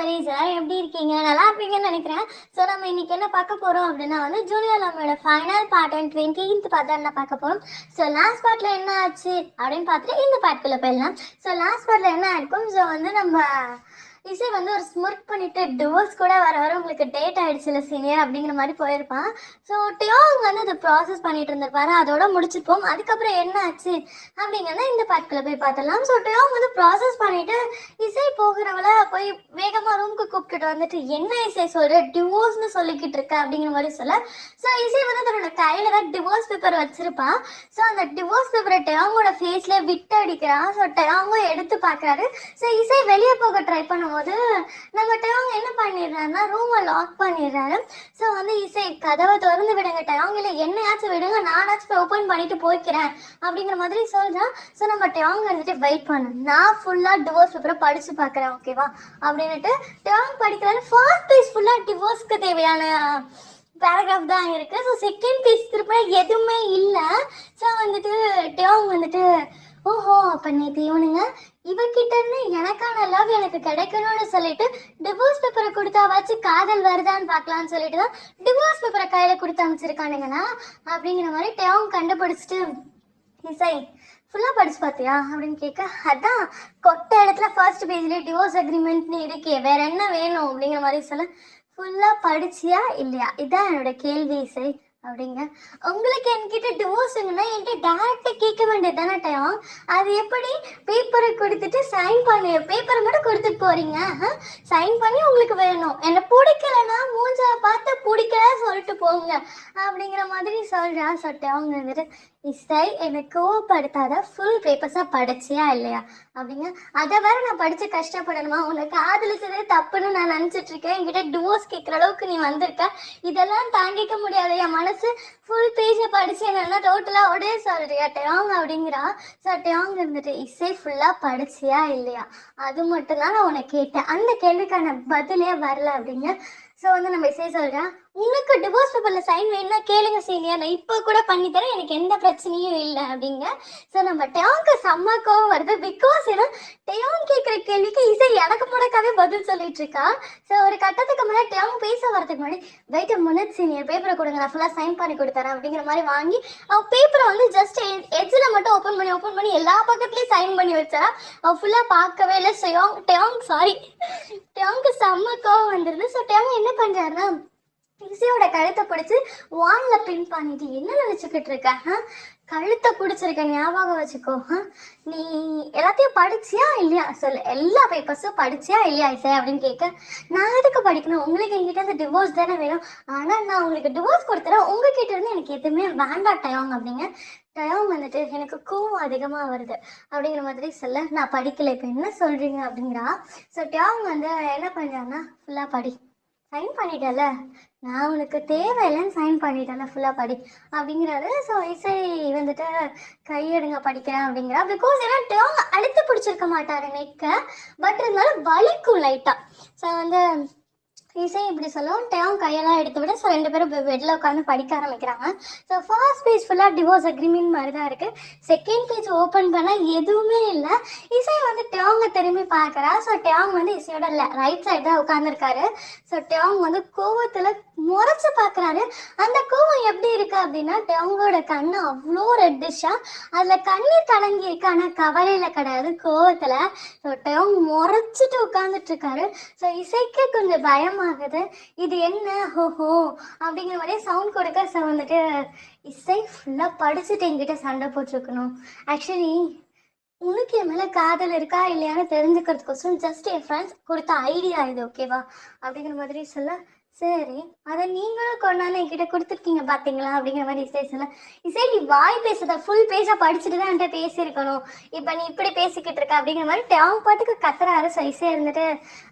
லவரீஸ் எல்லாரும் எப்படி இருக்கீங்க? நல்லா இருப்பீங்கன்னு நினைக்கிறேன். ஸோ நம்ம இன்னைக்கு என்ன பார்க்க போறோம் அப்படின்னா வந்து ஜூனியர் நம்மளோட final part and 20th part தான் என்ன பார்க்க போறோம். ஸோ லாஸ்ட் பார்ட்ல என்ன ஆச்சு அப்படின்னு பார்த்துட்டு இந்த பார்ட்குள்ள போயிடலாம். ஸோ லாஸ்ட் பார்ட்ல என்ன ஆயிருக்கும், ஸோ வந்து நம்ம இசை வந்து ஒரு ஸ்முர்க் பண்ணிட்டு டிவோர்ஸ் கூட வர வர உங்களுக்கு டேட் ஆயிடுச்சுல சீனியர் அப்படிங்கிற மாதிரி போயிருப்பான். ஸோ டியோங் வந்து அதை ப்ராசஸ் பண்ணிட்டு இருந்திருப்பாரு. அதோட முடிச்சுப்போம். அதுக்கப்புறம் என்ன ஆச்சு அப்படிங்கிறத இந்த பார்ட்குள்ள போய் பார்த்துடலாம். ஸோ டியோங் வந்து ப்ராசஸ் பண்ணிட்டு இசை போகிறவள போய் வேகமா ரூமுக்கு கூப்பிட்டுட்டு வந்துட்டு என்ன இசை சொல்ற, டிவோர்ஸ்னு சொல்லிக்கிட்டு இருக்க அப்படிங்கிற மாதிரி சொல்ல. ஸோ இசை வந்து தன்னோட கையில தான் டிவோர்ஸ் பேப்பர் வச்சிருப்பா. ஸோ அந்த டிவோர்ஸ் பேப்பரை டெயாங்கோட ஃபேஸ்ல விட்டு அடிக்கிறான். ஸோ டெயாங்கோ எடுத்து பார்க்கறாரு. ஸோ இசை வெளியே போக ட்ரை பண்ணும்போது நம்ம டெயாங் என்ன பண்ணிடுறாருன்னா ரூமை லாக் பண்ணிடுறாரு. ஸோ வந்து இசை கதவை திறந்து விடுங்க டெயாங், இல்லை என்னையாச்சும் விடுங்க, நானாச்சும் போய் ஓப்பன் பண்ணிட்டு போய்க்கிறேன் அப்படிங்கிற மாதிரி சொல்றான். ஸோ நம்ம டெயாங் வந்துட்டு வெயிட் பண்ணு, நான் ஃபுல்லா டிவோர்ஸ் பேப்பரை படிச்சு பார்க்குறேன் ஓகேவா அப்படின்னுட்டு டெயாங் படிக்கிறாரு. ஃபர்ஸ்ட் பேஜ் ஃபுல்லா டிவோர்ஸ்க்கு தேவையான பேராகிராஃப் தான் இருக்கு. ஸோ செகண்ட் பேஜ் திரும்ப எதுவுமே இல்லை. ஸோ வந்துட்டு டெயாங் வந்துட்டு ஓஹோ அப்ப நேற்று இவனுங்க இவகிட்ட இருந்து எனக்கான லவ் எனக்கு கிடைக்கணும்னு சொல்லிட்டு டிவோர்ஸ் பேப்பரை கொடுத்தாவாச்சு காதல் வருதான்னு பார்க்கலான்னு சொல்லிட்டு தான் டிவோர்ஸ் பேப்பரை கையில கொடுத்து அமைச்சிருக்கானுங்கண்ணா அப்படிங்கிற மாதிரி டெயாங் கண்டுபிடிச்சிட்டு இசை ஃபுல்லாக படிச்சு பார்த்தியா அப்படின்னு கேட்க, அதான் கொட்ட இடத்துல ஃபர்ஸ்ட் பேஜ்லேயே டிவோர்ஸ் அக்ரிமெண்ட்னு இருக்கே, வேற என்ன வேணும் அப்படிங்கிற மாதிரி சொல்ல. ஃபுல்லாக படிச்சியா இல்லையா இதான் என்னோட கேள்வி இசை அப்படிங்க. உங்களுக்கு என்கிட்ட டிவோர்ஸ் வேணும்னா என்கிட்ட டேரக்டா கேட்க வேண்டியது தானே டயம், அது எப்படி பேப்பரை கொடுத்துட்டு சைன் பண்ணி பேப்பரை மட்டும் கொடுத்துட்டு போறீங்க, சைன் பண்ணி உங்களுக்கு வேணும், என்ன பிடிக்கலன்னா மூஞ்சா பார்த்து பிடிக்கல சொல்லிட்டு போங்க அப்படிங்கிற மாதிரி சொல்றா. அவங்க வந்துட்டு இசை எனக்கு கோவப்படுத்தாத, ஃபுல் பேப்பர்ஸா படிச்சியா இல்லையா அப்படிங்க. அதை வேற நான் படிச்சு கஷ்டப்படணுமா, உனக்கு காதலிச்சதே தப்புன்னு நான் நினைச்சிட்டு இருக்கேன், என்கிட்ட டிவோர்ஸ் கேட்குற அளவுக்கு நீ வந்திருக்க, இதெல்லாம் தாங்கிக்க முடியாது என் மனசு, ஃபுல் பேஜை படிச்சு என்னன்னா டோட்டலா உடைய சொல்றியா டெயாங் அப்படிங்கிறா. ஸோ டெயாங் இருந்துட்டு இசை ஃபுல்லா படிச்சியா இல்லையா அது மட்டும் தான் நான் உனக்கு கேட்டேன், அந்த கேள்விக்கான பதிலே வரல அப்படிங்க. ஸோ வந்து நம்ம இசை சொல்றேன், உனக்கு டிவோர்ஸ் பேப்பர்ல சைன் வேணும்னா கேளுங்க சீனியர், நான் இப்போ கூட பண்ணித்தரேன், எனக்கு எந்த பிரச்சனையும் இல்லை அப்படிங்க. ஸோ நம்ம டெயாங்க்கு செம்ம கோவம் வருது. பிகாஸ் ஏன்னா டெயாங் கேட்குற கேள்விக்கு இசை எனக்கு முடக்காவே பதில் சொல்லிட்டு இருக்கா. ஸோ ஒரு கட்டத்துக்கு முன்னாடி டெயாங் பேச வரதுக்கு முன்னாடி வெயிட் முன்னாடி சீனியர் பேப்பரை கொடுங்க நான் ஃபுல்லாக சைன் பண்ணி கொடுத்துறேன் அப்படிங்கிற மாதிரி வாங்கி அவன் பேப்பரை வந்து ஜஸ்ட் எட்ஜில் மட்டும் ஓப்பன் பண்ணி எல்லா பக்கத்துலேயும் சைன் பண்ணி வச்சா. அவன் ஃபுல்லாக பார்க்கவே இல்லை. டெயாங்க்கு செம்ம கோவம் வந்துருது. ஸோ டெயாங் என்ன பண்ணுறாருன்னா இசையோட கழுத்தை பிடிச்சி வான்ல பின் பண்ணிட்டு என்ன நினைச்சுக்கிட்டு இருக்க, கழுத்தை பிடிச்சிருக்க ஞாபகம் வச்சுக்கோ, நீ எல்லாத்தையும் படிச்சியா இல்லையா சொல்லு, எல்லா பேப்பர்ஸும் படிச்சியா இல்லையா இசை அப்படின்னு கேட்க, நான் எதுக்கு படிக்கணும், உங்களுக்கு என்கிட்ட இருந்து டிவோர்ஸ் தானே வேணும், ஆனா நான் உங்களுக்கு டிவோர்ஸ் கொடுத்துறேன், உங்ககிட்ட இருந்து எனக்கு எதுவுமே வேண்டாம் டயம் அப்படிங்க. டயம் வந்துட்டு எனக்கு கோவம் அதிகமா வருது அப்படிங்கிற மாதிரி சொல்ல, நான் படிக்கல இப்போ என்ன சொல்றீங்க அப்படிங்கிறா. ஸோ டயம் வந்து என்ன பண்றாங்கன்னா ஃபுல்லா படி, சைன் பண்ணிட்டல, நான் உனக்கு தேவையில்லைன்னு சைன் பண்ணிட்டேன்ல ஃபுல்லாக படி அப்படிங்கிறாரு. ஸோ இசை வந்துட்டு கையெடுங்க படிக்கிறேன் அப்படிங்கிறா. பிகாஸ் ஏன்னா டேர்ம் அழுத்து பிடிச்சிருக்க மாட்டாரு நெக்க, பட் இருந்தாலும் வலிக்கும் லைட்டாக. ஸோ வந்து இசை இப்படி சொல்லும், டேம் கையெல்லாம் எடுத்து விட. ஸோ ரெண்டு பேரும் பெட்டில் உட்காந்து படிக்க ஆரம்பிக்கிறாங்க. ஸோ ஃபர்ஸ்ட் பேஜ் ஃபுல்லாக டிவோர்ஸ் அக்ரிமெண்ட் மாதிரி தான் இருக்குது. செகண்ட் பேஜ் ஓப்பன் பண்ணால் எதுவுமே இல்லை. இசை வந்து டேங்க திரும்பி பார்க்குறா. ஸோ டேங் வந்து இசையோட ரைட் சைடு தான் உட்காந்துருக்காரு. ஸோ டேங் வந்து கோவத்தில் முறைச்சு பார்க்குறாரு. அந்த கோவம் எப்படி இருக்கு அப்படின்னா டேங்கோட கண்ணு அவ்வளோ ரெட்டிஷா, அதில் கண்ணீர் கலங்கி இருக்கு, ஆனால் கவலையில் கிடையாது, கோவத்தில். ஸோ டேங் முறைச்சிட்டு உட்காந்துட்டு இருக்காரு. ஸோ இசைக்கு கொஞ்சம் பயமாகுது, இது என்ன ஹோஹோ அப்படிங்கிற மாதிரியே சவுண்ட் கொடுக்க. ஸோ வந்துட்டு இசை ஃபுல்லாக படிச்சுட்டு என்கிட்ட சண்டை போட்டிருக்கணும், ஆக்சுவலி உனக்கு என் மேலே காதல் இருக்கா இல்லையான்னு தெரிஞ்சுக்கிறதுக்கோசரம் ஜஸ்ட் என் ஃப்ரெண்ட்ஸ் கொடுத்த ஐடியா இது ஓகேவா அப்படிங்கிற மாதிரி சொல்ல, சரி அதை நீங்களும் கொண்டாந்து என்கிட்ட கொடுத்துருக்கீங்க பார்த்தீங்களா அப்படிங்கிற மாதிரி இசை சொல்ல. இசை நீ வாய் பேசுத ஃபுல் பேஜாக படிச்சுட்டு தான் என்கிட்ட பேசியிருக்கணும், இப்போ நீ இப்படி பேசிக்கிட்டு இருக்க அப்படிங்கிற மாதிரி டேங் பாட்டுக்கு கத்துறாரு. ஸோ இசை இருந்துட்டு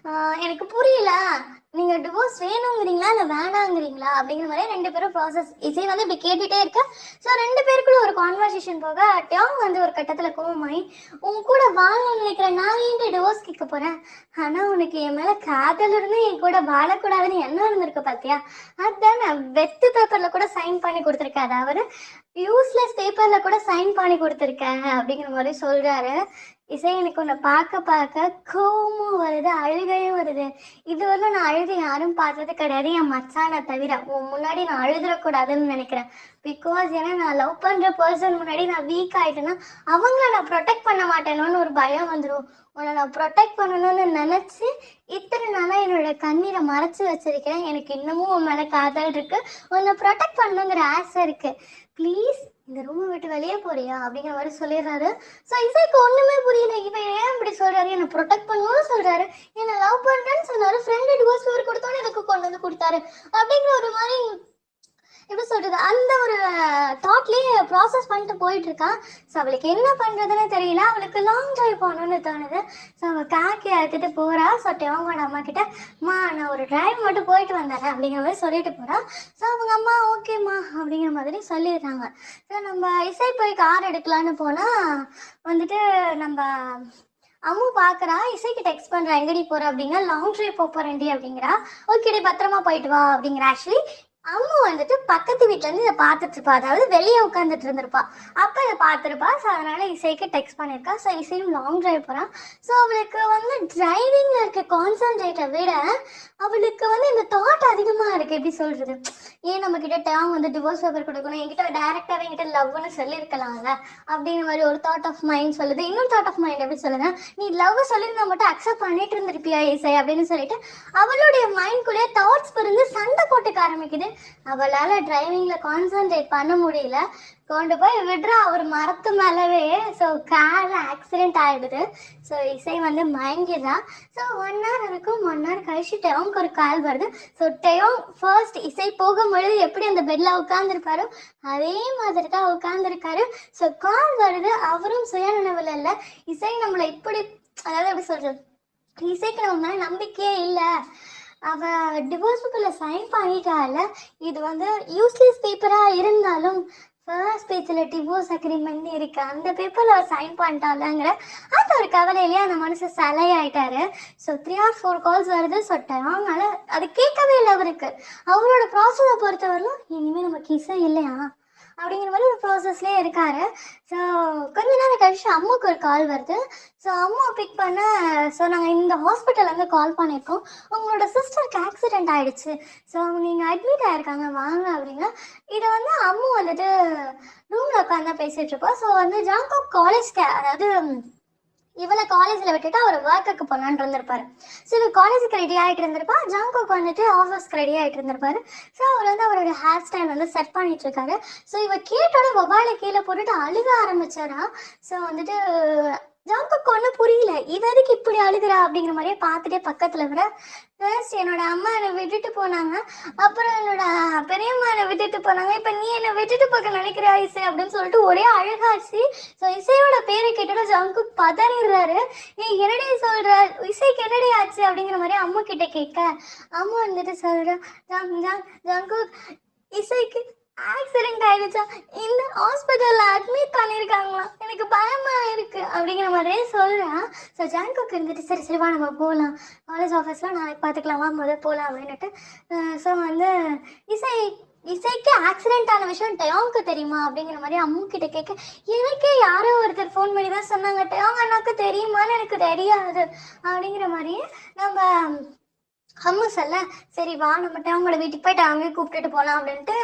எனக்கு புரியல, நீங்கள் டிவோர்ஸ் வேணுங்கிறீங்களா இல்லை வேணாங்கிறீங்களா அப்படிங்கிற மாதிரி ரெண்டு பேரும் ப்ராசஸ் இசை வந்து இப்படி கேட்டுகிட்டே இருக்க. ஸோ ரெண்டு பேருக்குள்ள ஒரு கான்வர்சேஷன் போக டேங் வந்து ஒரு கட்டத்தில் கோவமாயி, உன் கூட வாழணும்னு நினைக்கிறேன், நான் ஏன் டிவோர்ஸ் கேட்க போகிறேன், ஆனால் உனக்கு என் மேலே காதல் இருந்து என் கூட வாழக்கூடாதுன்னு என்ன இருந்திருக்கு பார்த்தியா, அதுதான் நான் வெத்து பேப்பரில் கூட சைன் பண்ணி கொடுத்துருக்கேன். அதாவது யூஸ்லெஸ் பேப்பர்ல கூட சைன் பண்ணி கொடுத்துருக்கேன் அப்படிங்கிற மாதிரி சொல்றாரு. இசை எனக்கு உன்னை பார்க்க பார்க்க கோவமும் வருது, அழுகையும் வருது. இதுவரைக்கும் நான் அழுது யாரும் பார்த்தது கிடையாது, என் மச்சானை தவிர. உன் முன்னாடி நான் அழுதுறக்கூடாதுன்னு நினைக்கிறேன். பிகாஸ் ஏன்னா நான் லவ் பண்ற பர்சன் முன்னாடி நான் வீக் ஆயிட்டேன்னா அவங்கள நான் ப்ரொடெக்ட் பண்ண மாட்டேனோன்னு ஒரு பயம் வந்துடும். உன்னை நான் ப்ரொடெக்ட் பண்ணணும்னு நினைச்சு இத்தனை நாளா என்னோட கண்ணீரை மறைச்சு வச்சிருக்கேன். எனக்கு இன்னமும் உன் மேல காதல் இருக்கு, உன்னை ப்ரொடெக்ட் பண்ணணுங்கிற ஆசை இருக்கு. ப்ளீஸ் இந்த ரூமை விட்டு வெளியே போறியா அப்படிங்கிற மாதிரி சொல்லிடுறாரு. ஸோ இசைக்கு ஒண்ணுமே புரியல, இவன் ஏன் இப்படி சொல்றாரு, என்னை ப்ரொடெக்ட் பண்ணணும்னு சொல்றாரு, என்னை லவ் பண்றேன்னு சொன்னாரு, ஃப்ரெண்டு டிவோர்ஸ் பேப்பர் கொடுத்தோன்னு எனக்கு கொண்டு வந்து கொடுத்தாரு அப்படிங்கிற ஒரு மாதிரி எப்படி சொல்றது அந்த ஒரு தாட்லயே ப்ராசஸ் பண்ணிட்டு போயிட்டு இருக்கான். ஸோ அவளுக்கு என்ன பண்றதுன்னு தெரியல, அவளுக்கு லாங் டிரைவ் போகணும்னு தோணுது. ஸோ அவள் காக்கி எடுத்துட்டு போறா. ஸோ அவங்களோட அம்மா கிட்ட மா நான் ஒரு டிரைவ் மட்டும் போயிட்டு வந்தேன் அப்படிங்கிற மாதிரி சொல்லிட்டு போறா. ஸோ அவங்க அம்மா ஓகேம்மா அப்படிங்கிற மாதிரி சொல்லிடுறாங்க. ஸோ நம்ம இசை போய் கார் எடுக்கலான்னு போனா வந்துட்டு நம்ம அம்மு பாக்குறா, இசைக்கு டெக்ஸ்ட் பண்றா எங்கடி போற அப்படின்னா லாங் டிரைவ் போறேன்டி அப்படிங்கிறா. ஓகேடி பத்திரமா போயிட்டு வா அப்படிங்கிற. ஆக்சுவலி அம்மு வந்துட்டு பக்கத்து வீட்டுல இருந்து இதை பார்த்துட்டு இருப்பா, அதாவது வெளியே உட்காந்துட்டு இருந்திருப்பா. அப்ப இதை பார்த்துருப்பா. ஸோ அதனால இசைக்கு டெக்ஸ்ட் பண்ணியிருக்கா. ஸோ இசையும் லாங் டிரைவ் போறான். ஸோ அவளுக்கு வந்து டிரைவிங்ல இருக்க கான்சன்ட்ரேட்டை விட அவளுக்கு வந்து இந்த தாட் அதிகமா இருக்கு. எப்படி சொல்றது, ஏன் நம்ம கிட்ட டேம் வந்து டிவோர்ஸ் பேப்பர் கொடுக்கணும், என்கிட்ட டைரக்டாவே என்கிட்ட லவ்னு சொல்லியிருக்கலாம்ல அப்படிங்கிற மாதிரி ஒரு தாட் ஆஃப் மைண்ட் சொல்லுது. இன்னொரு தாட் ஆஃப் மைண்ட் எப்படி சொல்லுங்க, நீ லவ் சொல்லியிருந்தா மட்டும் அக்செப்ட் பண்ணிட்டு இருந்திருப்பியா இசை அப்படின்னு சொல்லிட்டு அவளுடைய மைண்ட்குள்ளேயே தாட்ஸ் பிறந்து சண்டை போட்டுக்க ஆரம்பிக்குது. அவளால டிரைவிங்ல கான்சென்ட்ரேட் பண்ண முடியல, கொண்டு போய் விடுறா அவர் மரத்து மேலவே. ஸோ கார்ல ஆக்சிடென்ட் ஆயிடுது. ஸோ இசை வந்து மயங்கிடுறா. ஸோ 1 hour இருக்கும். 1 hour கழிச்சு டெயோங்க்கு ஒரு கால் வருது. ஸோ டெயோங் ஃபர்ஸ்ட் இசை போகும்பொழுது எப்படி அந்த பெட்ல உட்காந்துருப்பாரோ அதே மாதிரி தான் உட்காந்துருக்காரு. ஸோ கால் வருது. அவரும் சுயநினைவுல இல்லை. இசை நம்மளை இப்படி, அதாவது எப்படி சொல்றது, இசைக்கு நம்ம மேல நம்பிக்கையே இல்லை, அவ டிவோர்ஸ் பேப்பர்ல சைன் பண்ணிட்டால, இது வந்து யூஸ்லெஸ் பேப்பரா இருந்தாலும் ஃபர்ஸ்ட் பேஜ்ல டிவோர்ஸ் அக்ரிமெண்ட் இருக்கு, அந்த பேப்பர்ல அவர் சைன் பண்ணிட்டாலங்கிற அந்த ஒரு கவலையிலேயே அந்த மனுஷன் சிலையாயிட்டாரு. ஸோ 3 or 4 கால்ஸ் வருது. சொட்டாங்கனால அது கேட்கவே இல்லை அவருக்கு. அவரோட ப்ராசஸை பொறுத்தவரையிலும் இனிமேல் நமக்கு இசை இல்லையா அப்படிங்கிற மாதிரி ஒரு ப்ராசஸ்லேயே இருக்காரு. ஸோ கொஞ்ச நேரம் கழிச்சு அம்மாவுக்கு ஒரு கால் வருது. ஸோ அம்மா பிக் பண்ண, ஸோ நாங்கள் இந்த ஹாஸ்பிட்டல்லேருந்து கால் பண்ணியிருக்கோம், உங்களோட சிஸ்டருக்கு ஆக்சிடென்ட் ஆகிடுச்சு, ஸோ அவங்க இங்கே அட்மிட் ஆகிருக்காங்க வாங்க அப்படின்னா. இதை வந்து அம்மா வந்துட்டு ரூமில் உட்காந்து பேசிகிட்டு இருப்போம். ஸோ வந்து ஜாங்காக் காலேஜ்க்கு, அதாவது இவளை காலேஜில் விட்டுட்டு அவர் ஒர்க்குக்கு போகலான்னு இருந்திருப்பாரு. ஸோ இவர் காலேஜுக்கு ரெடி ஆகிட்டு இருந்திருப்பா, ஜாங்காக் வந்துட்டு ஆஃபீஸ்க்கு ரெடி ஆகிட்டு இருந்திருப்பாரு. ஸோ அவர் வந்து அவரோட ஹேர் ஸ்டைல் வந்து செட் பண்ணிட்டு இருக்காரு. ஸோ இவர் கேட்டோட மொபைலை கீழே போட்டுட்டு அழுக ஆரம்பிச்சாரா. ஸோ வந்துட்டு ஜாங்காக்கு ஒன்றும் புரியல, இவருக்கு இப்படி அழுகிறா அப்படிங்கிற மாதிரியே பார்த்துட்டே பக்கத்துல வர. ஃபர்ஸ்ட் என்னோட அம்மா என்னை விட்டுட்டு போனாங்க, அப்புறம் என்னோட பெரியம்மா என்னை விட்டுட்டு போனாங்க, இப்போ நீ என்னை விட்டுட்டு போக நினைக்கிறியா இசை அப்படின்னு சொல்லிட்டு ஒரே அழுகாச்சு. ஸோ இசையோட பேரை கேட்டோட ஜாங்குக் பதறிடுறாரு. நீ என்னடி சொல்ற, இசைக்கு என்னடி ஆச்சு அப்படிங்கிற மாதிரி அம்மா கிட்ட கேட்க, அம்மா வந்துட்டு சொல்ற, ஜாங்குக் இசைக்கு ஆக்சிடென்ட் ஆயிடுச்சா, இந்த ஹாஸ்பிட்டல்ல அட்மிட் பண்ணியிருக்காங்களா, எனக்கு பயமா இருக்கு அப்படிங்கிற மாதிரியே சொல்றேன். ஸோ ஜாங்குக்கு இருந்துட்டு சரி சரி வா நம்ம போகலாம், காலேஜ் ஆஃபீஸ்லாம் நாளைக்கு பார்த்துக்கலாமா, முதல் போகலாம் அப்படின்னுட்டு. ஸோ வந்து இசைக்கு ஆக்சிடென்ட் ஆன விஷயம் டெயோங்க்கு தெரியுமா அப்படிங்கிற மாதிரி அம்மு கிட்ட கேட்க, எனக்கே யாரோ ஒருத்தர் ஃபோன் பண்ணி தான் சொன்னாங்க, டெயோங் அண்ணாக்கு தெரியுமான்னு எனக்கு தெரியாது அப்படிங்கிற மாதிரியே நம்ம அம்மு சொல்ல, சரி வா நம்ம டேவங்களோட வீட்டுக்கு போயிட்டு அவங்களே கூப்பிட்டுட்டு போகலாம் அப்படின்ட்டு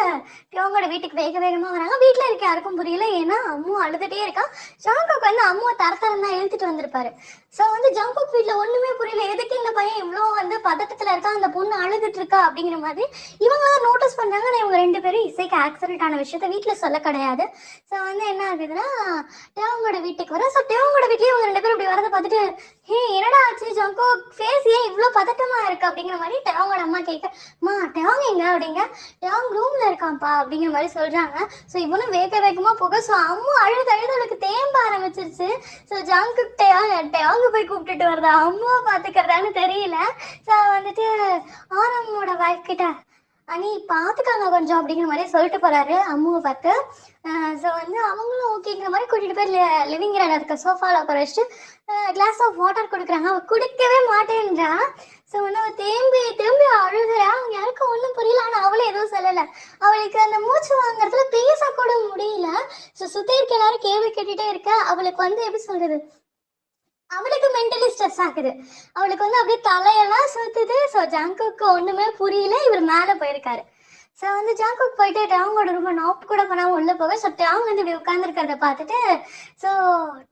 டேவங்களோட வீட்டுக்கு வேக வேகமாக வராங்க. வீட்டில் இருக்க யாருக்கும் புரியல, ஏன்னா அம்மு அழுதுகிட்டே இருக்கா. ஜாங்குக் வந்து அம்முவை தரத்தரம் தான் இழுத்துட்டு வந்திருப்பாரு. ஸோ வந்து ஜாங்குக் வீட்டில் ஒன்றுமே புரியல, எதுக்கு இந்த பையன் இவ்வளோ வந்து பதட்டத்தில் இருக்கா, அந்த பொண்ணு அழுதுட்டு இருக்கா அப்படிங்கிற மாதிரி இவங்க தான் நோட்டீஸ் பண்ணுறாங்க. ஆனால் இவங்க 2 பேரும் இசைக்கு ஆக்சிடென்ட் ஆன விஷயத்த வீட்டில் சொல்ல கிடையாது. ஸோ வந்து என்ன ஆகுதுன்னா டேவங்களோட வீட்டுக்கு வர. ஸோ டேவங்களோட வீட்லேயே இவங்க 2 பேரும் இப்படி வரதை பார்த்துட்டு, ஹே என்னடா ஆச்சு ஜாங்குக், ஃபேஸ் ஏன் இவ்வளோ பதட்டமா இருக்கு அப்படிங்கிற மாதிரி டேவங்களோட அம்மா கேட்க, மா டேவங் எங்க அப்படிங்க, டேவங் ரூம்ல இருக்கான்ப்பா அப்படிங்கிற மாதிரி சொல்றாங்க. ஸோ இவனும் வேக வேகமா போக, ஸோ அம்மா அழுது அவளுக்கு தேம்ப ஆரம்பிச்சிருச்சு. ஸோ ஜாங்குக் டேவங்க போய் கூப்பிட்டுட்டு வருதா அம்மாவை பாத்துக்கிறதான்னு தெரியல. ஸோ வந்துட்டு ஆரம்மோட வைஃப் கிட்ட அனி பார்த்துக்காங்க கொஞ்சம் அப்படிங்கிற மாதிரி சொல்லிட்டு போறாரு அம்முவை பார்த்து. ஸோ வந்து அவங்களும் ஓகேங்கிற மாதிரி கூட்டிட்டு போய் லிவிங் ஏரியாவில் இருக்க சோஃபாவில் உட்கார வச்சுட்டு கிளாஸ் ஆஃப் வாட்டர் கொடுக்குறாங்க. அவள் குடிக்கவே மாட்டேன்றா. ஸோ வந்து அவள் திரும்பி திரும்பி அழுகிறா. அவங்க யாருக்கும் ஒன்றும் புரியல, ஆனால் அவளும் எதுவும் சொல்ல சொல்லல. அவளுக்கு அந்த மூச்சு வாங்குறதுல பேச கூட முடியல. ஸோ சுத்தி இருக்க எல்லாரும் கேள்வி கேட்டுட்டே இருக்க. அவளுக்கு வந்து எப்படி சொல்றது, அவளுக்கு மென்டலி ஸ்ட்ரெஸ் ஆகுது. அவளுக்கு வந்து அப்படியே தலையெல்லாம் சுத்துது. ஸோ ஜங்குக்கு ஒண்ணுமே புரியல. இவர் மேல போயிருக்காரு. ஸோ வந்து ஜாங்குக் போயிட்டு டேங்கோட ரொம்ப நாப் கூட பண்ணாமல் உள்ளே போக. ஸோ டேங் வந்து இப்படி உட்காந்துருக்கிறத பார்த்துட்டு, ஸோ